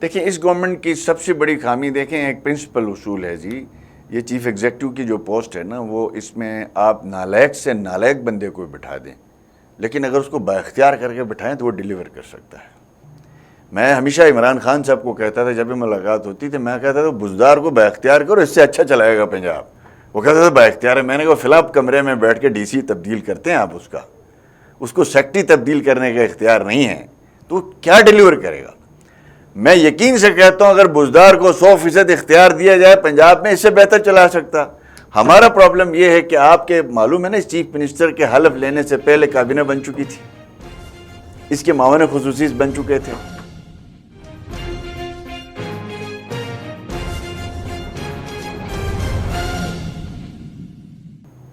دیکھیں اس گورنمنٹ کی سب سے بڑی خامی دیکھیں ایک پرنسپل اصول ہے جی، یہ چیف ایگزیکٹو کی جو پوسٹ ہے نا وہ اس میں آپ نالائق سے نالائق بندے کو بٹھا دیں، لیکن اگر اس کو بااختیار کر کے بٹھائیں تو وہ ڈیلیور کر سکتا ہے۔ میں ہمیشہ عمران خان صاحب کو کہتا تھا جب بھی ملاقات ہوتی تھی، میں کہتا تھا بزدار کو بااختیار کرو، اس سے اچھا چلائے گا پنجاب۔ وہ کہتا تھا بااختیار ہے، میں نے کہا فی الحال کمرے میں بیٹھ کے ڈی سی تبدیل کرتے ہیں آپ اس کو سیکٹری تبدیل کرنے کا اختیار نہیں ہے تو کیا ڈیلیور کرے گا؟ میں یقین سے کہتا ہوں اگر بزدار کو 100% اختیار دیا جائے پنجاب میں اس سے بہتر چلا سکتا۔ ہمارا پرابلم یہ ہے کہ آپ کے معلوم ہے نا اس چیف منسٹر کے حلف لینے سے پہلے کابینہ بن چکی تھی، اس کے معاون خصوصی بن چکے تھے۔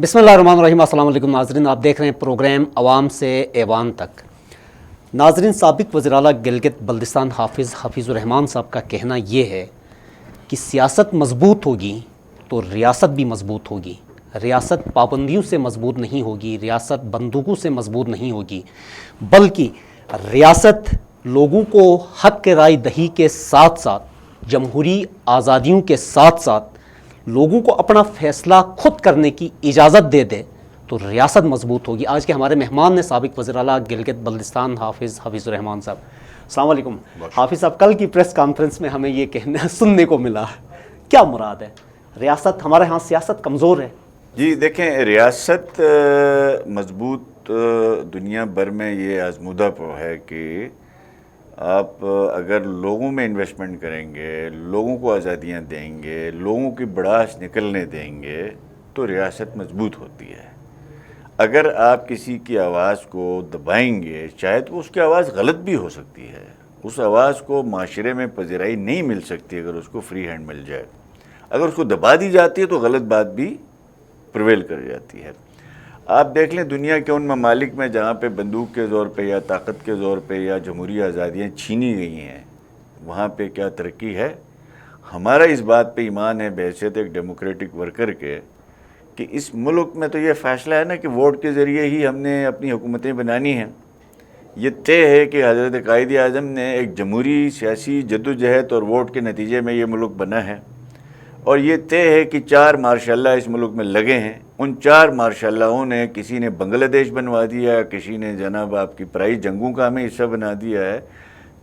بسم اللہ الرحمن الرحیم۔ السلام علیکم ناظرین، آپ دیکھ رہے ہیں پروگرام عوام سے ایوان تک۔ ناظرین، سابق وزیر اعلیٰ گلگت بلتستان حافظ الرحمان صاحب کا کہنا یہ ہے کہ سیاست مضبوط ہوگی تو ریاست بھی مضبوط ہوگی۔ ریاست پابندیوں سے مضبوط نہیں ہوگی، ریاست بندوقوں سے مضبوط نہیں ہوگی، بلکہ ریاست لوگوں کو حق کے رائے دہی کے ساتھ ساتھ، جمہوری آزادیوں کے ساتھ ساتھ لوگوں کو اپنا فیصلہ خود کرنے کی اجازت دے دے تو ریاست مضبوط ہوگی۔ آج کے ہمارے مہمان نے سابق وزیر اعلیٰ گلگت بلتستان حافظ الرحمان صاحب۔ السلام علیکم حافظ صاحب، کل کی پریس کانفرنس میں ہمیں یہ کہنا سننے کو ملا، کیا مراد ہے؟ ریاست، ہمارے ہاں سیاست کمزور ہے۔ جی دیکھیں، ریاست مضبوط دنیا بھر میں یہ آزمودہ ہے کہ آپ اگر لوگوں میں انویسٹمنٹ کریں گے، لوگوں کو آزادیاں دیں گے، لوگوں کی بڑاس نکلنے دیں گے تو ریاست مضبوط ہوتی ہے۔ اگر آپ کسی کی آواز کو دبائیں گے، چاہے تو اس کی آواز غلط بھی ہو سکتی ہے، اس آواز کو معاشرے میں پذیرائی نہیں مل سکتی اگر اس کو فری ہینڈ مل جائے، اگر اس کو دبا دی جاتی ہے تو غلط بات بھی پرویل کر جاتی ہے۔ آپ دیکھ لیں دنیا کے ان ممالک میں جہاں پہ بندوق کے زور پہ یا طاقت کے زور پہ یا جمہوری آزادیاں چھینی گئی ہیں، وہاں پہ کیا ترقی ہے۔ ہمارا اس بات پہ ایمان ہے بحیثیت ایک ڈیموکریٹک ورکر کے کہ اس ملک میں تو یہ فیصلہ ہے نا کہ ووٹ کے ذریعے ہی ہم نے اپنی حکومتیں بنانی ہیں۔ یہ طے ہے کہ حضرت قائد اعظم نے ایک جمہوری سیاسی جدوجہد اور ووٹ کے نتیجے میں یہ ملک بنا ہے، اور یہ طے ہے کہ 4 مارشاء اللہ اس ملک میں لگے ہیں۔ ان 4 مارشاء اللہوں نے کسی نے بنگلہ دیش بنوا دیا، کسی نے جناب آپ کی پرائی جنگوں کا ہمیں حصہ بنا دیا ہے،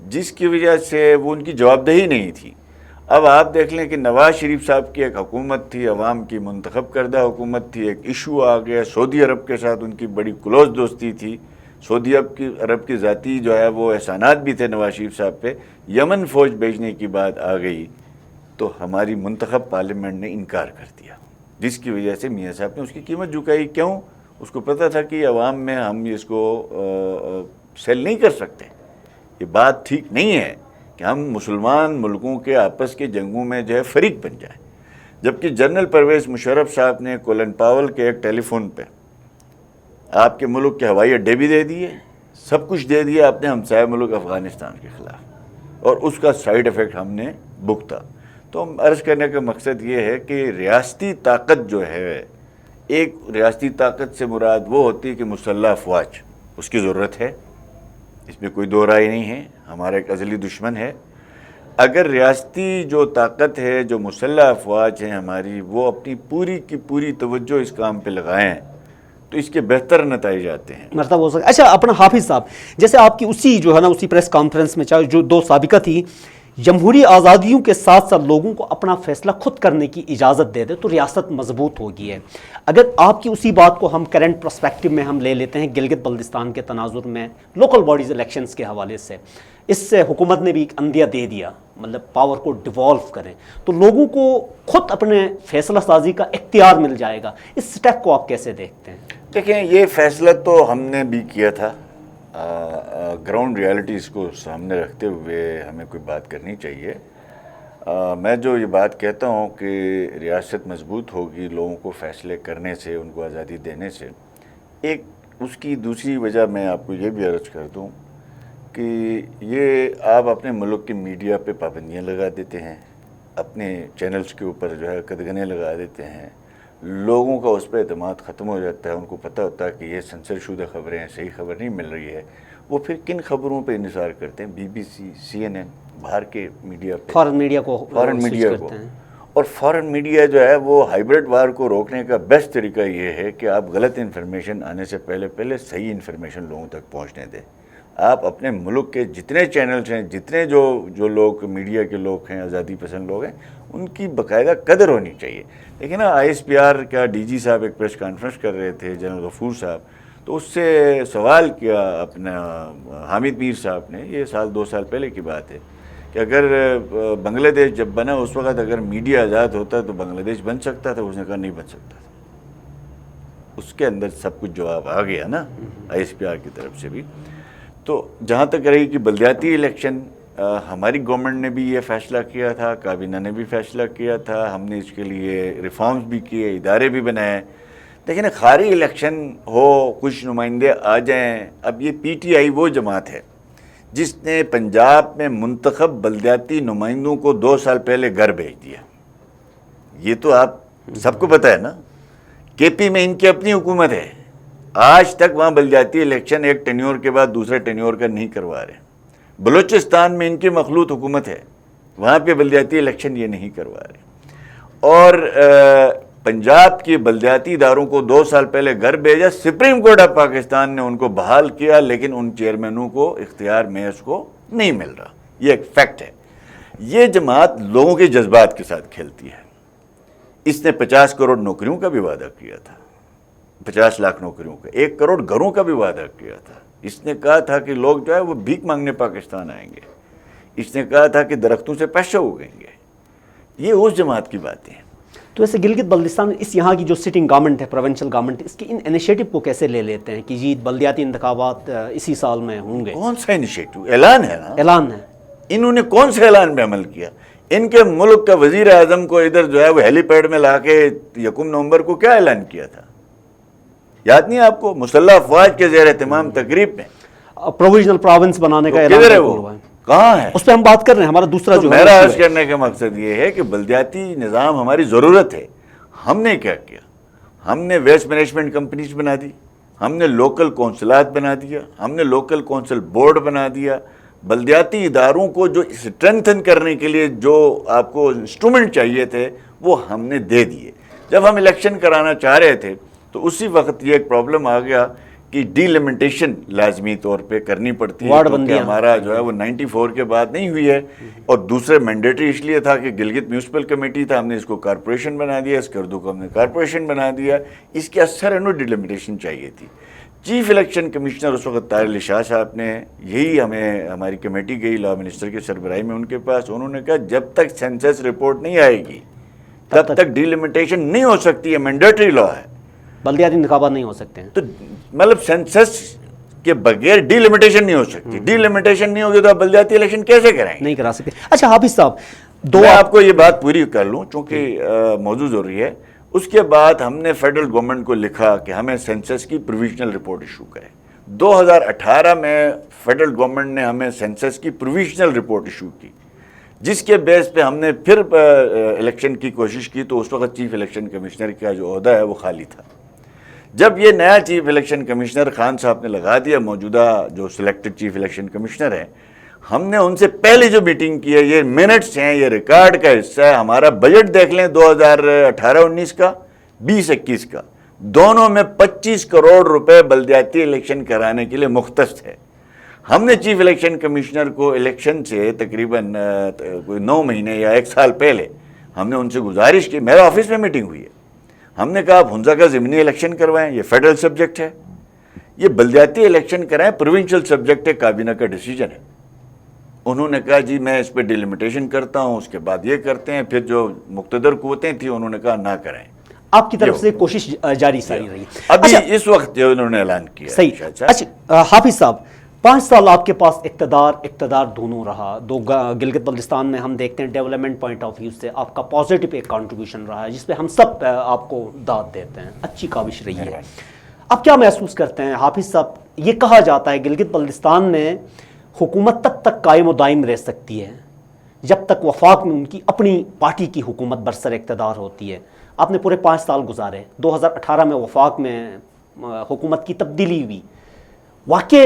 جس کی وجہ سے وہ ان کی جواب دہی نہیں تھی۔ اب آپ دیکھ لیں کہ نواز شریف صاحب کی ایک حکومت تھی، عوام کی منتخب کردہ حکومت تھی، ایک ایشو آ گیا، سعودی عرب کے ساتھ ان کی بڑی کلوز دوستی تھی، سعودی عرب کی ذاتی جو ہے وہ احسانات بھی تھے نواز شریف صاحب پہ، یمن فوج بھیجنے کی بات آ گئی تو ہماری منتخب پارلیمنٹ نے انکار کر دیا، جس کی وجہ سے میاں صاحب نے اس کی قیمت جھکائی۔ کیوں؟ اس کو پتہ تھا کہ عوام میں ہم اس کو سیل نہیں کر سکتے، یہ بات ٹھیک نہیں ہے کہ ہم مسلمان ملکوں کے آپس کے جنگوں میں جو ہے فریق بن جائیں۔ جبکہ جنرل پرویز مشرف صاحب نے کولن پاول کے ایک ٹیلی فون پہ آپ کے ملک کے ہوائی اڈے بھی دے دیے، سب کچھ دے دیا اپنے ہمسائے ملک افغانستان کے خلاف، اور اس کا سائیڈ ایفیکٹ ہم نے بھگتا۔ تو عرض کرنے کا مقصد یہ ہے کہ ریاستی طاقت جو ہے، ایک ریاستی طاقت سے مراد وہ ہوتی ہے کہ مسلح افواج، اس کی ضرورت ہے، اس میں کوئی دو رائے نہیں ہے، ہمارا ایک ازلی دشمن ہے۔ اگر ریاستی جو طاقت ہے، جو مسلح افواج ہیں ہماری، وہ اپنی پوری کی پوری توجہ اس کام پہ لگائیں تو اس کے بہتر نتائج آتے ہیں۔ مرتب ہو سکتا۔ اچھا، اپنا حافظ صاحب، جیسے آپ کی اسی جو ہے نا اسی پریس کانفرنس میں چاہے جو 2 سابقہ تھی، جمہوری آزادیوں کے ساتھ ساتھ لوگوں کو اپنا فیصلہ خود کرنے کی اجازت دے دے تو ریاست مضبوط ہوگی ہے۔ اگر آپ کی اسی بات کو ہم کرنٹ پرسپیکٹو میں ہم لے لیتے ہیں، گلگت بلتستان کے تناظر میں لوکل باڈیز الیکشنز کے حوالے سے، اس سے حکومت نے بھی ایک عندیہ دے دیا، مطلب پاور کو ڈیوالو کریں تو لوگوں کو خود اپنے فیصلہ سازی کا اختیار مل جائے گا۔ اس سٹیپ کو آپ کیسے دیکھتے ہیں؟ دیکھیں، یہ فیصلہ تو ہم نے بھی کیا تھا، گراؤنڈ ریالٹیز کو سامنے رکھتے ہوئے ہمیں کوئی بات کرنی چاہیے۔ میں جو یہ بات کہتا ہوں کہ ریاست مضبوط ہوگی لوگوں کو فیصلے کرنے سے، ان کو آزادی دینے سے، ایک اس کی دوسری وجہ میں آپ کو یہ بھی عرض کر دوں کہ یہ آپ اپنے ملک کے میڈیا پہ پابندیاں لگا دیتے ہیں، اپنے چینلز کے اوپر جو ہے قدغنیں لگا دیتے ہیں، لوگوں کا اس پہ اعتماد ختم ہو جاتا ہے، ان کو پتہ ہوتا ہے کہ یہ سنسر شدہ خبریں ہیں، صحیح خبر نہیں مل رہی ہے، وہ پھر کن خبروں پہ انحصار کرتے ہیں؟ BBC CNN، باہر کے میڈیا پہ، فارن میڈیا کو فارن سوئچ میڈیا کو. کرتے ہیں. اور فارن میڈیا جو ہے وہ ہائیبرڈ وار کو روکنے کا بیسٹ طریقہ یہ ہے کہ آپ غلط انفارمیشن آنے سے پہلے صحیح انفارمیشن لوگوں تک پہنچنے دیں. آپ اپنے ملک کے جتنے چینلز ہیں، جتنے جو لوگ میڈیا کے لوگ ہیں، آزادی پسند لوگ ہیں، ان کی باقاعدہ قدر ہونی چاہیے. لیکن آئی ایس پی آر کا ڈی جی صاحب ایک پریس کانفرنس کر رہے تھے، جنرل غفور صاحب، تو اس سے سوال کیا اپنا حامد میر صاحب نے، یہ 2 سال پہلے کی بات ہے، کہ اگر بنگلہ دیش جب بنا اس وقت اگر میڈیا آزاد ہوتا تو بنگلہ دیش بن سکتا تھا؟ اس نے کہا نہیں بن سکتا تھا. اس کے اندر سب کچھ جواب آ گیا نا آئی ایس پی آر کی طرف سے بھی. تو جہاں تک رہی کہ بلدیاتی الیکشن، ہماری گورنمنٹ نے بھی یہ فیصلہ کیا تھا، کابینہ نے بھی فیصلہ کیا تھا، ہم نے اس کے لیے ریفارمز بھی کیے، ادارے بھی بنائے. لیکن خالی الیکشن ہو، کچھ نمائندے آ جائیں. اب یہ پی ٹی آئی وہ جماعت ہے جس نے پنجاب میں منتخب بلدیاتی نمائندوں کو 2 سال پہلے گھر بھیج دیا. یہ تو آپ سب کو پتہ ہے نا. کے پی میں ان کی اپنی حکومت ہے، آج تک وہاں بلدیاتی الیکشن ایک ٹینیور کے بعد دوسرے ٹینیور کا نہیں کروا رہے. بلوچستان میں ان کی مخلوط حکومت ہے، وہاں پہ بلدیاتی الیکشن یہ نہیں کروا رہے. اور پنجاب کی بلدیاتی اداروں کو 2 سال پہلے گھر بھیجا. سپریم کورٹ آف پاکستان نے ان کو بحال کیا، لیکن ان چیئرمینوں کو اختیار میئرز کو نہیں مل رہا. یہ ایک فیکٹ ہے. یہ جماعت لوگوں کے جذبات کے ساتھ کھیلتی ہے. اس نے 50 کروڑ نوکریوں کا بھی وعدہ کیا تھا، 50 لاکھ نوکریوں کا، 1 کروڑ گھروں کا بھی وعدہ کیا تھا. اس نے کہا تھا کہ لوگ جو ہے وہ بھیک مانگنے پاکستان آئیں گے. اس نے کہا تھا کہ درختوں سے پیشہ اگیں گے. یہ اس جماعت کی باتیں ہیں. تو ایسے گلگت بلتستان اس یہاں کی جو سٹنگ گورنمنٹ ہے، پروونشل گورنمنٹ، اس کے ان انیشیٹو کو کیسے لے لیتے ہیں کہ جی بلدیاتی انتخابات اسی سال میں ہوں گے؟ کون سا انیشیٹو؟ اعلان ہے نا. اعلان ہے. انہوں نے کون سے اعلان پہ عمل کیا؟ ان کے ملک کا وزیر اعظم کو ادھر جو ہے وہ ہیلی پیڈ میں لا کے 1 نومبر کو کیا اعلان کیا تھا؟ یاد نہیں آپ کو؟ مسلح افواج کے زیر اہتمام تقریب میں پروویژنل پروونس بنانے کا کدھر ہے اعلان وہ؟ کہاں ہے؟ اس پہ ہم بات کر رہے ہیں. ہمارا دوسرا تو جو ہے میرا عرض کرنے کا مقصد یہ ہے کہ بلدیاتی نظام ہماری ضرورت ہے. ہم نے کیا کیا؟ ہم نے ویسٹ مینجمنٹ کمپنیز بنا دی، ہم نے لوکل کونسلات بنا دیا، ہم نے لوکل کونسل بورڈ بنا دیا. بلدیاتی اداروں کو جو اسٹرینتھن کرنے کے لیے جو آپ کو انسٹرومنٹ چاہیے تھے وہ ہم نے دے دیے. جب ہم الیکشن کرانا چاہ رہے تھے تو اسی وقت یہ ایک پرابلم آ گیا کہ ڈیلیمنٹیشن لازمی طور پہ کرنی پڑتی ہے، کیونکہ ہمارا جو ہے وہ 94 کے بعد نہیں ہوئی ہے. اور دوسرے مینڈیٹری اس لیے تھا کہ گلگت میونسپل کمیٹی تھا، ہم نے اس کو کارپوریشن بنا دیا، اسکردو کو ہم نے کارپوریشن بنا دیا. اس کے اثر انہوں ڈیلیمنٹیشن چاہیے تھی. چیف الیکشن کمشنر اس وقت طاہر علی شاہ صاحب نے یہی ہماری کمیٹی گئی لا منسٹر کے سربراہی میں ان کے پاس. انہوں نے کہا جب تک سینسس رپورٹ نہیں آئے گی تب تک ڈیلیمنٹیشن نہیں ہو سکتی ہے، مینڈیٹری لا ہے. بلدیاتی انتخابات نہیں ہو سکتے ہیں. تو مطلب سینسس کے بغیر ڈیلیمٹیشن نہیں ہو سکتی. ڈیلیمٹیشن نہیں ہوگی تو آپ بلدیاتی الیکشن کیسے کریں گے؟ نہیں کرا سکتے. اچھا حافظ صاحب، میں آپ کو یہ بات پوری کر لوں چونکہ موضوع ضروری ہے. اس کے بعد ہم نے فیڈرل گورنمنٹ کو لکھا کہ ہمیں سینسس کی پروویژنل رپورٹ ایشو کرے. 2018 میں فیڈرل گورنمنٹ نے ہمیں سینسس کی پروویژنل رپورٹ ایشو کی، جس کے بیس پہ ہم نے پھر الیکشن کی کوشش کی. تو اس وقت چیف الیکشن کمشنر کا جو عہدہ ہے وہ خالی تھا. جب یہ نیا چیف الیکشن کمشنر خان صاحب نے لگا دیا، موجودہ جو سلیکٹڈ چیف الیکشن کمشنر ہیں، ہم نے ان سے پہلے جو میٹنگ کی ہے، یہ منٹس ہیں، یہ ریکارڈ کا حصہ ہے. ہمارا بجٹ دیکھ لیں 2018-19 کا، 20-21 کا، دونوں میں 25 کروڑ روپے بلدیاتی الیکشن کرانے کے لیے مختص ہے. ہم نے چیف الیکشن کمشنر کو الیکشن سے تقریباً 9 مہینے یا 1 سال پہلے ہم نے ان سے گزارش کی. میرے آفس میں میٹنگ ہوئی ہے. ہم نے کہا آپ ہنزا کا ضمنی الیکشن کروائیں، یہ فیڈرل سبجیکٹ ہے. یہ بلدیاتی الیکشن کرائیں، پروونشل سبجیکٹ ہے، کابینہ کا ڈیسیجن ہے. انہوں نے کہا جی میں اس پہ ڈیلیمٹیشن کرتا ہوں، اس کے بعد یہ کرتے ہیں. پھر جو مقتدر قوتیں تھیں انہوں نے کہا نہ کریں. آپ کی طرف سے کوشش جاری ساری رہی. ابھی اس وقت جو انہوں نے اعلان کیا. صحیح. اچھا حافظ صاحب، 5 سال آپ کے پاس اقتدار دونوں رہا. گلگت بلتستان میں ہم دیکھتے ہیں ڈیولپمنٹ پوائنٹ آف ویو سے آپ کا پازیٹیو ایک کنٹریبیوشن رہا ہے، جس پہ ہم سب آپ کو داد دیتے ہیں. اچھی کاوش رہی ہے. اب کیا محسوس کرتے ہیں حافظ صاحب؟ یہ کہا جاتا ہے گلگت بلتستان میں حکومت تک قائم و دائم رہ سکتی ہے جب تک وفاق میں ان کی اپنی پارٹی کی حکومت برسر اقتدار ہوتی ہے. آپ نے پورے 5 سال گزارے. 2018 میں وفاق میں حکومت کی تبدیلی ہوئی. واقع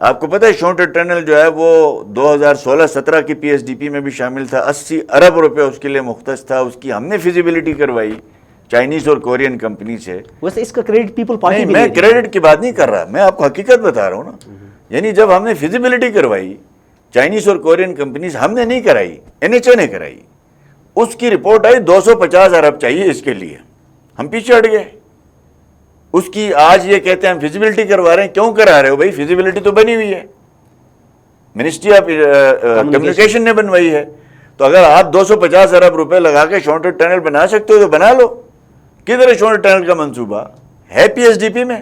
آپ کو پتہ ہے شونٹر ٹنل جو ہے وہ 2016-17 کی پی ایس ڈی پی میں بھی شامل تھا, 80 ارب روپے اس کے لیے مختص تھا. اس کی ہم نے فیزیبلٹی کروائی چائنیز اور کورین کمپنی سے. ویسے اس کا کریڈٹ پیپل پارٹی میں کریڈٹ کی بات نہیں کر رہا, میں آپ کو حقیقت بتا رہا ہوں نا. یعنی جب ہم نے فیزیبلٹی کروائی چائنیز اور کورین کمپنیز, ہم نے نہیں کرائی, این ایچ اے نے کرائی, اس کی رپورٹ آئی 250 ارب چاہیے اس کے لیے, ہم پیچھے ہٹ گئے. اس کی آج یہ کہتے ہیں ہم فیزیبلٹی کروا رہے ہیں. کیوں کرا رہے ہو بھائی؟ فیزیبلٹی تو بنی ہوئی ہے, منسٹری آف کمیونیکیشن نے بنوائی ہے. تو اگر آپ 250 ارب روپے لگا کے شونٹر ٹنل بنا سکتے ہو تو بنا لو. کدھر ہے شونٹر ٹنل کا منصوبہ؟ ہے پی ایس ڈی پی میں,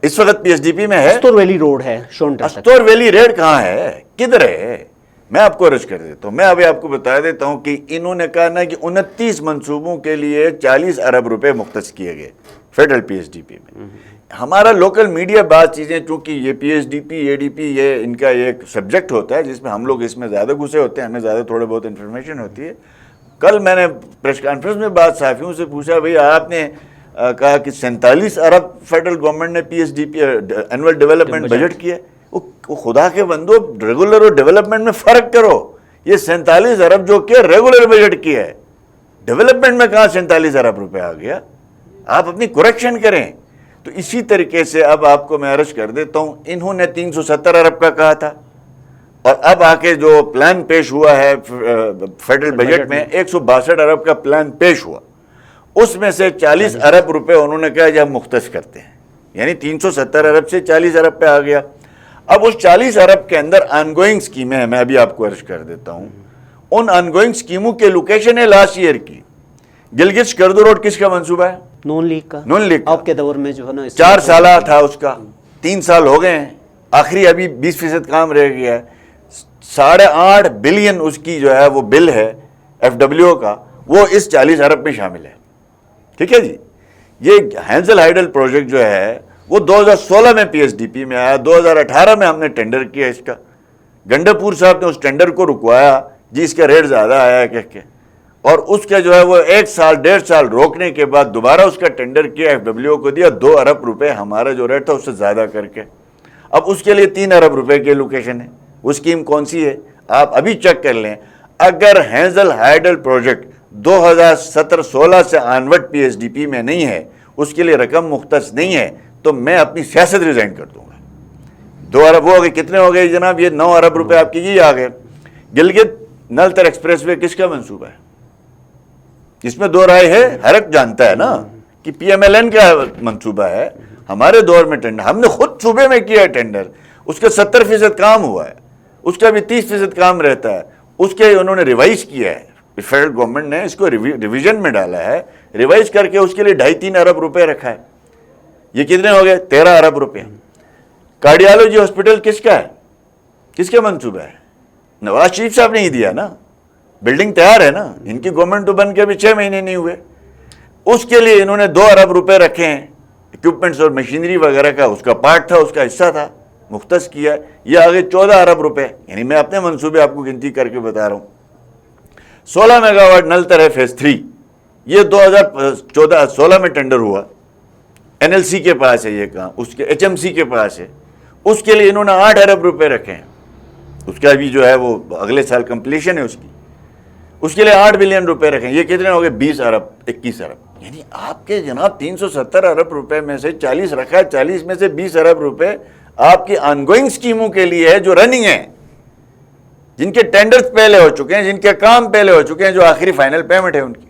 اس وقت پی ایس ڈی پی میں ہے. استور ویلی روڈ ہے شونٹر, استور ویلی ریڈ کہاں ہے, کدھر ہے؟ میں آپ کو عرض کر دیتا ہوں. میں ابھی آپ کو بتا دیتا ہوں کہ انہوں نے کہا نا کہ 29 منصوبوں کے لیے 40 ارب روپے مختص کیے گئے federal P S D P میں. ہمارا لوکل میڈیا بعض چیزیں, چونکہ یہ پی ایس ڈی پی اے ڈی پی یہ ان کا ایک سبجیکٹ ہوتا ہے جس میں ہم لوگ اس میں زیادہ گھسے ہوتے ہیں, ہمیں زیادہ تھوڑے بہت انفارمیشن ہوتی ہے. کل میں نے پریس کانفرنس میں بعض صحافیوں سے پوچھا, بھئی آپ نے کہا کہ 47 ارب فیڈرل گورنمنٹ نے P S D P annual development budget کیا. وہ خدا کے بندو, ریگولر اور ڈیولپمنٹ میں فرق کرو. یہ 47 ارب جو کیا ریگولر بجٹ کیا ہے, ڈیولپمنٹ میں کہاں 47 ارب روپے آ گیا؟ آپ اپنی کریکشن کریں. تو اسی طریقے سے اب آپ کو میں عرض کر دیتا ہوں, انہوں نے 370 ارب کا کہا تھا, اور اب آ کے جو پلان پیش ہوا ہے فیڈرل بجٹ میں 162 ارب کا پلان پیش ہوا. اس میں سے 40 ارب روپے انہوں نے کہا کہ ہم مختص کرتے ہیں, یعنی 370 ارب سے 40 ارب پہ آ گیا. اب اس 40 ارب کے اندر آن گوئنگ اسکیمیں ہیں, میں ابھی آپ کو عرض کر دیتا ہوں. ان آن گوئنگ اسکیموں کے لوکیشن ہے لاسٹ ایئر کی. گلگت شکردو روڈ کس کا منصوبہ ہے؟ نون لیگ کا. نون لیگ آپ کے دور میں جو ہے نا 4 سالہ تھا اس کا, 3 سال ہو گئے ہیں, آخری ابھی 20% کام رہ گیا ہے. 8.5 بلین اس کی جو ہے وہ بل ہے ایف ڈبلیو کا, وہ اس 40 ارب میں شامل ہے. ٹھیک ہے جی. یہ ہینزل ہائیڈل پروجیکٹ جو ہے وہ 2016 میں پی ایس ڈی پی میں آیا, 2018 میں ہم نے ٹینڈر کیا اس کا. گنڈاپور صاحب نے اس ٹینڈر کو رکوایا جی اس کا ریٹ زیادہ آیا ہے کہہ کے, اور اس کا جو ہے وہ 1 سال 1.5 سال روکنے کے بعد دوبارہ اس کا ٹینڈر کیا, ایف ڈبلیو کو دیا 2 ارب روپے, ہمارا جو ریٹ تھا اس سے زیادہ کر کے. اب اس کے لیے 3 ارب روپے کی لوکیشن ہے. وہ اسکیم کون سی ہے آپ ابھی چیک کر لیں. اگر ہینزل ہائیڈل پروجیکٹ 2017-16 سے onward P S D P میں نہیں ہے, اس کے لیے رقم مختص نہیں ہے, تو میں اپنی سیاست ریزائن کر دوں گا. 2 ارب ہو گئے, کتنے ہو گئے جناب؟ یہ 9 ارب روپے آپ کی یہ آ گئے. گلگت نلتر ایکسپریس وے کس کا منصوبہ ہے؟ اس میں 2 رائے ہے, ہر ایک جانتا ہے نا کہ پی ایم ایل این کا منصوبہ ہے. ہمارے دور میں ٹینڈر ہم نے خود صوبے میں کیا ہے ٹینڈر, اس کا 70% کام ہوا ہے, اس کا بھی 30% کام رہتا ہے. اس کے انہوں نے ریوائز کیا ہے, فیڈرل گورنمنٹ نے اس کو ریویژن میں ڈالا ہے, ریوائز کر کے اس کے لیے 2.5-3 ارب روپے رکھا ہے. یہ کتنے ہو گئے؟ 13 ارب روپے. کارڈیالوجی ہاسپٹل کس کا ہے, کس کا منصوبہ ہے؟ نواز شریف صاحب نے ہی دیا نا, بلڈنگ تیار ہے نا, ان کی گورنمنٹ تو بن کے ابھی 6 مہینے نہیں ہوئے. اس کے لیے انہوں نے 2 ارب روپے رکھے ہیں, اکوپمنٹس اور مشینری وغیرہ کا اس کا پارٹ تھا, اس کا حصہ تھا, مختص کیا. یہ آگے 14 ارب روپے, یعنی میں اپنے منصوبے آپ کو گنتی کر کے بتا رہا ہوں. 16 میگا واٹ نلتر ہے فیز 3, یہ 2014-16 میں ٹینڈر ہوا, این ایل سی کے پاس ہے یہ کام, اس کے ایچ ایم سی کے پاس ہے. اس کے لیے انہوں نے 8 ارب روپے رکھے ہیں, اس کا بھی جو ہے وہ اگلے سال کمپلیشن ہے اس کی. اس کے لیے 8 بلین روپے رکھیں. یہ کتنے ہو گئے؟ 20 ارب 21 ارب. یعنی آپ کے جناب 370 ارب روپے میں سے 40 رکھا ہے, 40 میں سے 20 ارب روپے آپ کی آن گوئنگ اسکیموں کے لیے ہے جو رننگ ہیں, جن کے ٹینڈرز پہلے ہو چکے ہیں, جن کے کام پہلے ہو چکے ہیں, جو آخری فائنل پیمنٹ ہے ان کی,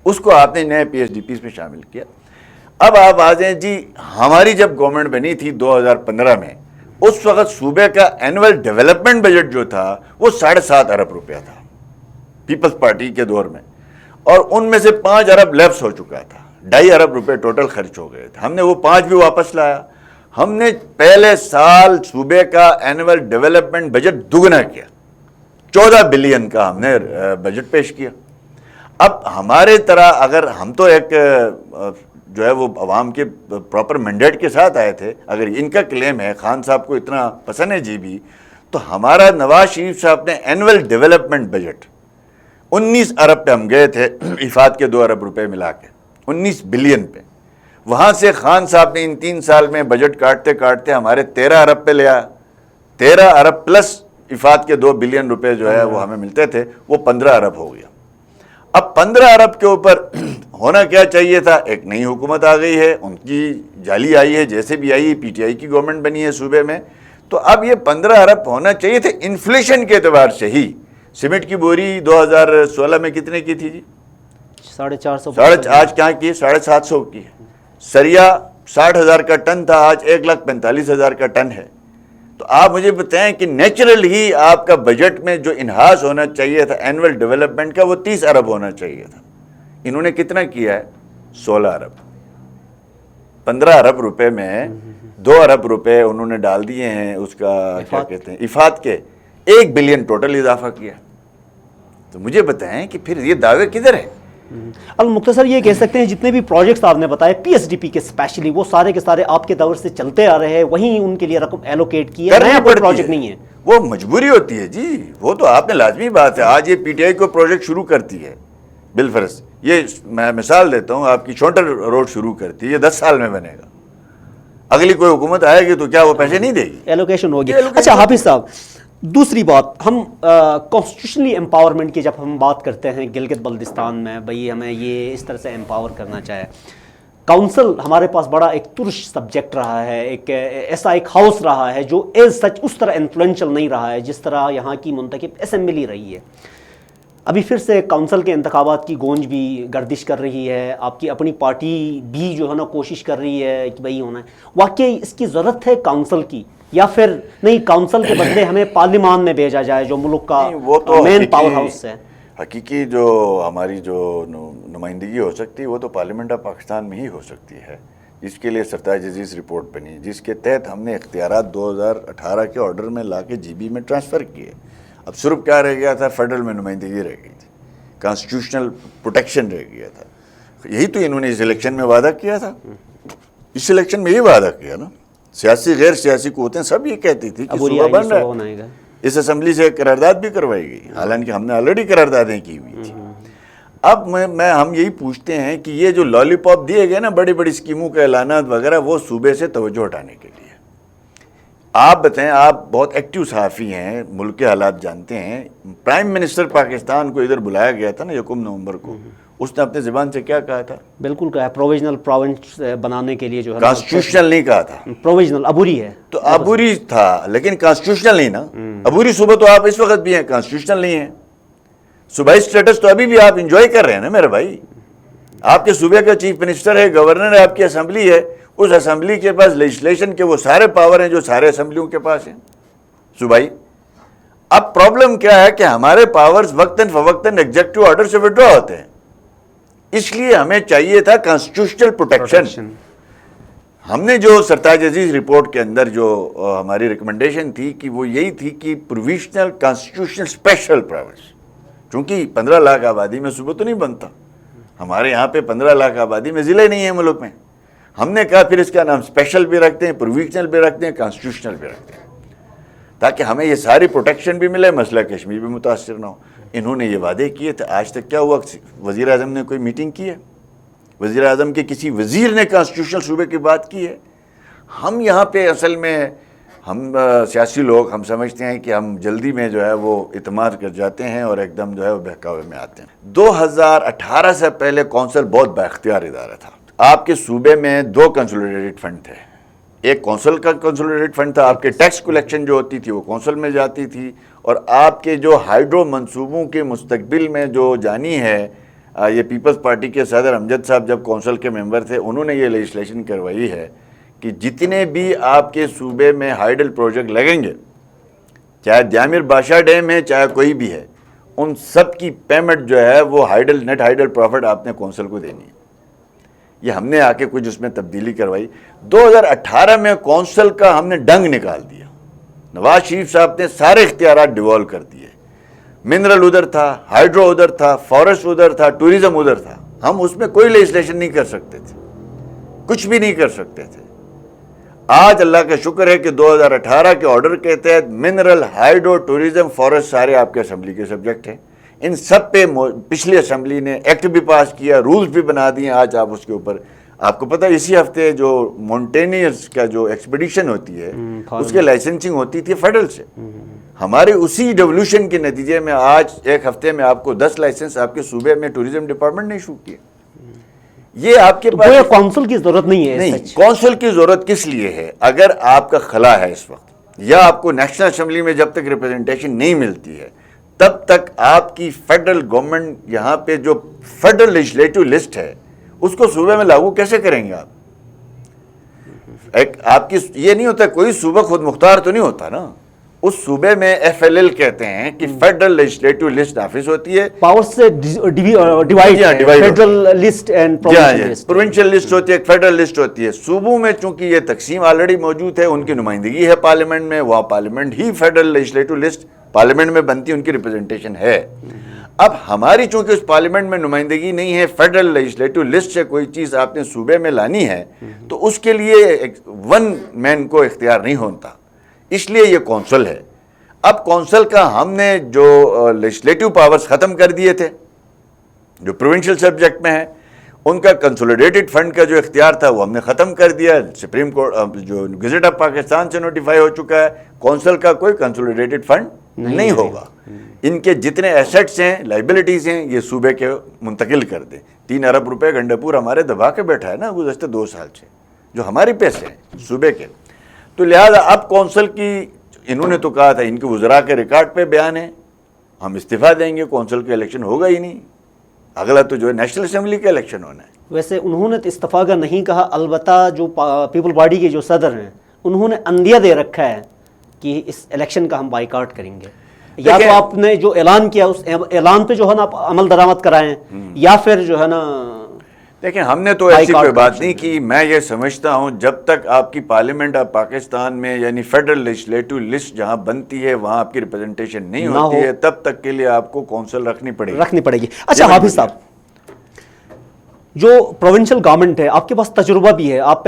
اس کو آپ نے نئے پی ایس ڈی پیز میں شامل کیا. اب آپ آ جائیں جی, ہماری جب گورنمنٹ بنی تھی 2015 میں, اس وقت صوبے کا اینول ڈیولپمنٹ بجٹ جو تھا وہ 7.5 ارب روپیہ تھا پیپلز پارٹی کے دور میں, اور ان میں سے 5 ارب لیپس ہو چکا تھا, 2.5 ارب روپے ٹوٹل خرچ ہو گئے تھے. ہم نے وہ 5 بھی واپس لایا. ہم نے پہلے سال صوبے کا اینول ڈیولپمنٹ بجٹ دگنا کیا, 14 بلین کا ہم نے بجٹ پیش کیا. اب ہمارے طرح اگر ہم تو ایک جو ہے وہ عوام کے پراپر مینڈیٹ کے ساتھ آئے تھے, اگر ان کا کلیم ہے خان صاحب کو اتنا پسند ہے جی بھی, تو ہمارا نواز شریف صاحب نے اینول ڈیولپمنٹ بجٹ 19 ارب پہ ہم گئے تھے, افاد کے 2 ارب روپے ملا کے 19 بلین پہ. وہاں سے خان صاحب نے ان 3 سال میں بجٹ کاٹتے کاٹتے ہمارے 13 ارب پہ لیا. 13 ارب پلس افاد کے 2 بلین روپے جو ہے وہ ہمیں ملتے تھے, وہ 15 ارب ہو گیا. اب 15 ارب کے اوپر ہونا کیا چاہیے تھا, ایک نئی حکومت آ گئی ہے, ان کی جعلی آئی ہے, جیسے بھی آئی ہے, پی ٹی آئی کی گورنمنٹ بنی ہے صوبے میں, تو اب یہ 15 ارب ہونا چاہیے تھے انفلیشن کے اعتبار سے ہی. سیمنٹ کی بوری 2016 میں کتنے کی تھی جی؟ 450. آج کیا کی؟ 750 کی ہے. سریا 60,000 کا ٹن تھا, آج 1,45,000 کا ٹن ہے. تو آپ مجھے بتائیں کہ نیچرل ہی آپ کا بجٹ میں جو انہاس ہونا چاہیے تھا اینول ڈیولپمنٹ کا, وہ 30 ارب ہونا چاہیے تھا. انہوں نے کتنا کیا ہے؟ 16 ارب. 15 ارب روپے میں 2 ارب روپے انہوں نے ڈال دیے ہیں اس کا کیا کہتے ہیں افاد کے, 1 بلین ٹوٹل اضافہ کیا. تو مجھے بتائیں کہ پھر یہ دعوے کدھر ہیں؟ المختصر یہ کہہ سکتے ہیں جتنے بھی پروجیکٹس آپ نے بتائے پی ایس ڈی پی کے اسپیشلی, وہ سارے کے سارے آپ کے دور سے چلتے آ رہے ہیں, وہیں ان کے لیے رقم ایلوکیٹ کی ہے, نیا کوئی پروجیکٹ نہیں ہے. وہ مجبوری ہوتی ہے جی, وہ تو آپ نے لازمی بات ہے. آج یہ پی ٹی آئی کو پروجیکٹ شروع کرتی ہے بالفرض, یہ میں مثال دیتا ہوں, آپ کی چھوٹر روڈ شروع کرتی ہے, یہ 10 سال میں بنے گا. اگلی کوئی حکومت آئے گی تو کیا وہ پیسے نہیں دے گی؟ ایلوکیشن ہوگی. اچھا حافظ صاحب, دوسری بات, ہم کانسٹیٹیوشنلی امپاورمنٹ کی جب ہم بات کرتے ہیں گلگت بلتستان میں, بھئی ہمیں یہ اس طرح سے امپاور کرنا چاہے, کاؤنسل ہمارے پاس بڑا ایک ترش سبجیکٹ رہا ہے, ایک ایسا ایک ہاؤس رہا ہے جو ایز سچ اس طرح انفلوئنشل نہیں رہا ہے جس طرح یہاں کی منتخب اسمبلی رہی ہے. ابھی پھر سے کاؤنسل کے انتخابات کی گونج بھی گردش کر رہی ہے, آپ کی اپنی پارٹی بھی جو ہے نا کوشش کر رہی ہے کہ بھئی ہونا ہے. واقعی اس کی ضرورت ہے کاؤنسل کی, یا پھر نہیں کاؤنسل کے بدلے ہمیں پارلیمان میں بھیجا جائے جو ملک کا مین پاور ہاؤس ہے؟ حقیقی جو ہماری جو نمائندگی ہو سکتی ہے وہ تو پارلیمنٹ آف پاکستان میں ہی ہو سکتی ہے, جس کے لیے سرتاج عزیز رپورٹ بنی, جس کے تحت ہم نے اختیارات 2018 کے آرڈر میں لا کے جی بی میں ٹرانسفر کیے. اب صرف کیا رہ گیا تھا؟ فیڈرل میں نمائندگی رہ گئی تھی, کانسٹیٹیوشنل پروٹیکشن رہ گیا تھا. یہی تو انہوں نے اس الیکشن میں وعدہ کیا تھا, اس الیکشن میں یہی وعدہ کیا نا. سیاسی غیر سیاسی قوتیں سب یہ کہتی تھی کہ صوبہ بن رہا ہے, اس اسمبلی سے قرارداد بھی کروائی گئی, حالانکہ ہم نے آلریڈی قراردادیں کی ہوئی تھی. اب ہم یہی پوچھتے ہیں کہ یہ جو لالی پاپ دیے گئے نا بڑی بڑی اسکیموں کے اعلانات وغیرہ, وہ صوبے سے توجہ ہٹانے کے لیے. آپ بتائیں, آپ بہت ایکٹیو صحافی ہیں, ملک کے حالات جانتے ہیں. پرائم منسٹر پاکستان کو ادھر بلایا گیا تھا نا 1 نومبر کو, اس نے اپنے زبان سے کیا کہا تھا؟ بالکل کہا, پروویژنل پروونس بنانے کے لیے جو ہے کانسٹیٹیوشنل نہیں کہا تھا, پروویژنل عبوری ہے. تو عبوری تھا لیکن کانسٹیٹیوشنل نہیں نا. عبوری صوبہ تو آپ اس وقت بھی ہیں, کانسٹیٹیوشنل نہیں ہے. صوبائی سٹیٹس تو ابھی بھی آپ انجوائے کر رہے ہیں نا میرے بھائی. آپ کے صوبے کا چیف منسٹر ہے, گورنر ہے, آپ کی اسمبلی ہے, اس اسمبلی کے پاس لیجسلیشن کے وہ سارے پاور ہیں جو سارے اسمبلیوں کے پاس ہیں صوبائی. اب پرابلم کیا ہے کہ ہمارے پاورز وقتاً فوقتاً ایگزیکٹو آرڈر سے وڈرا ہوتے ہیں, اس لیے ہمیں چاہیے تھا کانسٹیٹیوشنل پروٹیکشن. ہم نے جو سرتاج عزیز رپورٹ کے اندر جو ہماری ریکمنڈیشن تھی کہ وہ یہی تھی کہ پروویژنل کانسٹیٹیوشنل اسپیشل پاورز, چونکہ 15 لاکھ آبادی میں صوبہ تو نہیں بنتا, ہمارے یہاں پہ 15 لاکھ آبادی میں ضلع نہیں ہیں ملک میں. ہم نے کہا پھر اس کا نام اسپیشل بھی رکھتے ہیں, پروویژنل بھی رکھتے ہیں, کانسٹیٹیوشنل بھی رکھتے ہیں, تاکہ ہمیں یہ ساری پروٹیکشن بھی ملے, مسئلہ کشمیر بھی متاثر نہ ہو. انہوں نے یہ وعدے کیے تھے, آج تک کیا ہوا؟ وزیر اعظم نے کوئی میٹنگ کی ہے؟ وزیر اعظم کے کسی وزیر نے کانسٹیٹیوشنل صوبے کی بات کی ہے؟ ہم یہاں پہ اصل میں ہم سیاسی لوگ ہم سمجھتے ہیں کہ ہم جلدی میں جو ہے وہ اعتماد کر جاتے ہیں اور ایک دم جو ہے وہ بہکاوے میں آتے ہیں. 2018 سے پہلے کونسل بہت بااختیار ادارہ تھا. آپ کے صوبے میں 2 کنسولیڈیٹڈ فنڈ تھے, ایک کونسل کا کنسولیڈیٹڈ فنڈ تھا, آپ کے ٹیکس کلیکشن جو ہوتی تھی وہ کونسل میں جاتی تھی, اور آپ کے جو ہائیڈرو منصوبوں کے مستقبل میں جو جانی ہے, یہ پیپلز پارٹی کے صدر امجد صاحب جب کونسل کے ممبر تھے, انہوں نے یہ لیجسلیشن کروائی ہے کہ جتنے بھی آپ کے صوبے میں ہائیڈل پروجیکٹ لگیں گے, چاہے دیامر بادشاہ ڈیم ہے چاہے کوئی بھی ہے, ان سب کی پیمنٹ جو ہے وہ ہائیڈل نیٹ ہائیڈل پروفٹ آپ نے کونسل کو دینی ہے. یہ ہم نے آ کے کچھ اس میں تبدیلی کروائی. 2018 میں کونسل کا ہم نے ڈنگ نکال دیا, نواز شریف صاحب نے سارے اختیارات ڈیوالو کر دیے. منرل ادھر تھا, ہائیڈرو ادھر تھا, فارسٹ ادھر تھا, ٹوریزم ادھر تھا. ہم اس میں کوئی لیجسلیشن نہیں کر سکتے تھے, کچھ بھی نہیں کر سکتے تھے. آج اللہ کا شکر ہے کہ 2018 کے آرڈر کے تحت منرل, ہائیڈرو, ٹوریزم, فارسٹ سارے آپ کے اسمبلی کے سبجیکٹ ہیں. ان سب پہ پچھلی اسمبلی نے ایکٹ بھی پاس کیا, رولز بھی بنا دیے. آج آپ اس کے اوپر آپ کو پتہ اسی ہفتے جو مونٹینئرز کا جو ایکسپیڈیشن ہوتی ہے اس کے لائسنسنگ ہوتی تھی فیڈرل سے. ہمارے اسی ڈیولوشن کے نتیجے میں آج ایک ہفتے میں آپ کو 10 لائسنس آپ کے صوبے میں ٹوریزم ڈپارٹمنٹ نے ایشو کیے. یہ آپ کے پاس کونسل کی ضرورت نہیں ہے. نہیں, کونسل کی ضرورت کس لیے ہے؟ اگر آپ کا خلا ہے اس وقت یا آپ کو نیشنل اسمبلی میں جب تک ریپرزنٹیشن نہیں ملتی ہے تب تک آپ کی فیڈرل گورنمنٹ یہاں پہ جو فیڈرل لیجسلیٹو لسٹ ہے اس کو صوبے میں لاگو کیسے کریں گے آپ؟ ایک آپ کی یہ نہیں ہوتا, کوئی صوبہ خود مختار تو نہیں ہوتا نا. اس صوبے میں FLL کہتے ہیں کہ فیڈرل لیجسلیٹو لسٹ نافذ ہوتی ہے, پاور سے divide federal list and provincial list ہوتی ہے, ایک فیڈرل لسٹ ہوتی ہے. صوبوں میں چونکہ یہ تقسیم آلریڈی موجود ہے, ان کی نمائندگی ہے پارلیمنٹ میں, وہاں پارلیمنٹ ہی فیڈرل لیجسلیٹو لسٹ پارلیمنٹ میں بنتی ہے, ان کی ریپرزنٹیشن ہے. اب ہماری چونکہ اس پارلیمنٹ میں نمائندگی نہیں ہے, فیڈرل لیجسلیٹو لسٹ سے کوئی چیز آپ نے صوبے میں لانی ہے تو اس کے لیے ون مین کو اختیار نہیں ہوتا, اس لیے یہ کونسل ہے. اب کونسل کا ہم نے جو لیجسلیٹو پاورز ختم کر دیے تھے جو پروونشل سبجیکٹ میں ہیں, ان کا کنسولیڈیٹڈ فنڈ کا جو اختیار تھا وہ ہم نے ختم کر دیا. سپریم کورٹ جو گزٹ آف پاکستان سے نوٹیفائی ہو چکا ہے, کونسل کا کوئی کنسولیڈیٹڈ فنڈ نہیں ہوگا. ان کے جتنے ایسٹس ہیں, لائبلٹیز ہیں, یہ صوبے کے منتقل کر دیں. 3 ارب روپے گنڈپور ہمارے دبا کے بیٹھا ہے نا گزشتہ 2 سال سے, جو ہمارے پیسے ہیں صوبے کے. تو لہذا اب کونسل کی, انہوں نے تو کہا تھا, ان کے وزراء کے ریکارڈ پہ بیان ہے, ہم استعفیٰ دیں گے, کونسل کا الیکشن ہوگا ہی نہیں, اگلا تو جو ہے نیشنل اسمبلی کا الیکشن ہونا ہے. ویسے انہوں نے تو استعفیٰ کا نہیں کہا, البتہ جو پیپل باڈی کے جو صدر ہیں انہوں نے اندیا دے رکھا ہے کہ اس الیکشن کا ہم بائیکاٹ کریں گے. یا تو آپ نے جو اعلان کیا اس اعلان پہ جو ہے نا آپ عمل درآمد کرائیں, یا پھر جو ہے نا دیکھیں ہم نے تو ایسی کوئی بات نہیں کی. میں یہ سمجھتا ہوں جب تک آپ کی پارلیمنٹ آف پاکستان میں یعنی فیڈرل لیجسلیٹو لسٹ جہاں بنتی ہے وہاں آپ کی ریپرزنٹیشن نہیں ہوتی ہے, تب تک کے لیے آپ کو کونسل رکھنی پڑے گی. اچھا حافظ صاحب, جو پروونشل گورنمنٹ ہے, آپ کے پاس تجربہ بھی ہے, آپ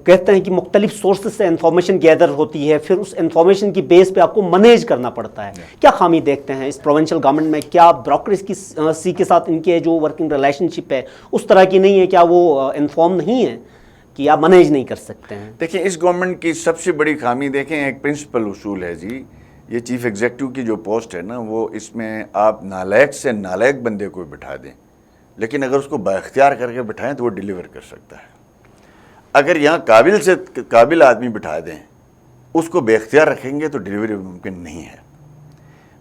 کہتے ہیں کہ مختلف سورسز سے انفارمیشن گیدر ہوتی ہے, پھر اس انفارمیشن کی بیس پہ آپ کو مینیج کرنا پڑتا ہے. کیا خامی دیکھتے ہیں اس پروونشل گورنمنٹ میں؟ کیا بیوروکریسی کے ساتھ ان کے جو ورکنگ ریلیشن شپ ہے اس طرح کی نہیں ہے؟ کیا وہ انفارم نہیں ہے کہ آپ مینیج نہیں کر سکتے ہیں؟ دیکھیں اس گورنمنٹ کی سب سے بڑی خامی دیکھیں, ایک پرنسپل اصول ہے جی, یہ چیف ایگزیکٹو کی جو پوسٹ ہے نا, وہ اس میں آپ نالائق سے نالائق بندے کو بٹھا دیں, لیکن اگر اس کو بااختیار کر کے بٹھائیں تو وہ ڈیلیور کر سکتا ہے. اگر یہاں قابل سے قابل آدمی بٹھا دیں, اس کو بے اختیار رکھیں گے تو ڈیلیوری ممکن نہیں ہے.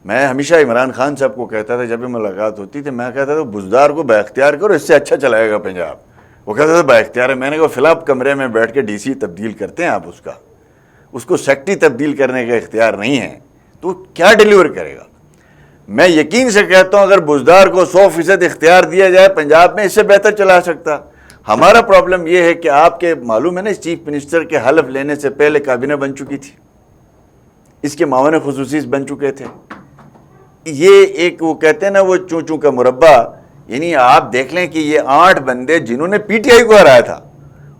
میں ہمیشہ عمران خان صاحب کو کہتا تھا, جب بھی ملاقات ہوتی تھی میں کہتا تھا بزدار کو بااختیار کرو, اس سے اچھا چلائے گا پنجاب. وہ کہتا تھا بااختیار ہے. میں نے کہا فی الحال کمرے میں بیٹھ کے DC تبدیل کرتے ہیں آپ, اس کو سیکٹری تبدیل کرنے کا اختیار نہیں ہے, تو کیا ڈیلیور کرے گا؟ میں یقین سے کہتا ہوں اگر بزدار کو 100% اختیار دیا جائے پنجاب میں, اس سے بہتر چلا سکتا. ہمارا پرابلم یہ ہے کہ آپ کے معلوم ہے نا, چیف منسٹر کے حلف لینے سے پہلے کابینہ بن چکی تھی, اس کے معاون خصوصی بن چکے تھے. یہ ایک وہ کہتے ہیں نا وہ چوں چوں کا مربع, یعنی آپ دیکھ لیں کہ یہ 8 بندے جنہوں نے PTI کو ہرایا تھا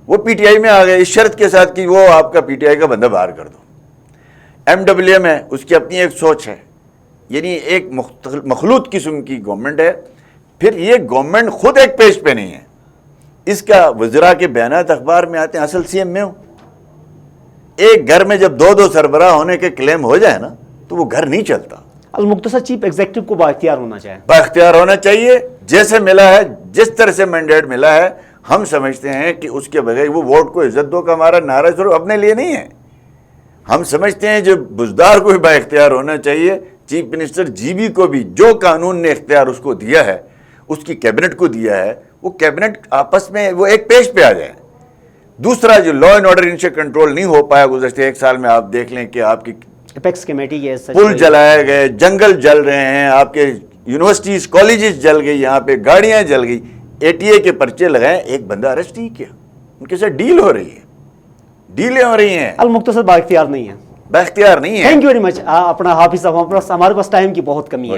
وہ PTI میں آ گئے, اس شرط کے ساتھ کہ وہ آپ کا PTI کا بندہ باہر کر دو. MWM ہے, اس کی اپنی ایک سوچ ہے, یعنی ایک مخلوط قسم کی گورنمنٹ ہے. پھر یہ گورنمنٹ خود ایک پیج پہ نہیں ہے, اس کا وزراء کے بیانات اخبار میں آتے ہیں, اصل CM میں ہوں. ایک گھر میں جب 2 سربراہ ہونے کے کلیم ہو جائے نا تو وہ گھر نہیں چلتا. المختصر چیف ایگزیکٹو کو بااختیار ہونا چاہیے, بااختیار ہونا چاہیے, جیسے ملا ہے, جس طرح سے مینڈیٹ ملا ہے. ہم سمجھتے ہیں کہ اس کے بغیر وہ ووٹ کو عزت دو کا ہمارا نعرہ صرف اپنے لیے نہیں ہے. ہم سمجھتے ہیں جو بزدار کو بھی بااختیار ہونا چاہیے, چیف منسٹر GB کو بھی جو قانون نے اختیار اس کو دیا ہے, اس کی کیبنٹ کو دیا ہے, وہ کیبنٹ آپس میں وہ ایک پیج پہ آ جائے. دوسرا جو لا اینڈ آرڈر ان سے کنٹرول نہیں ہو پایا گزشتہ 1 سال میں, آپ دیکھ لیں کہ آپ کی اپیکس کمیٹی کے پل جلائے گئے, جنگل جل رہے ہیں, آپ کے یونیورسٹیز کالجز جل گئی, یہاں پہ گاڑیاں جل گئی, ATA کے پرچے لگائے, ایک بندہ اریسٹ نہیں کیا. ان کے ساتھ ڈیل ہو رہی ہے, ڈیلیں ہو رہی ہیں. المختصر بااختیار نہیں ہے, بااختیار نہیں ہے. Thank you very much. اپنا حافظ صاحب, ہمارے پاس ٹائم کی بہت کمی ہے.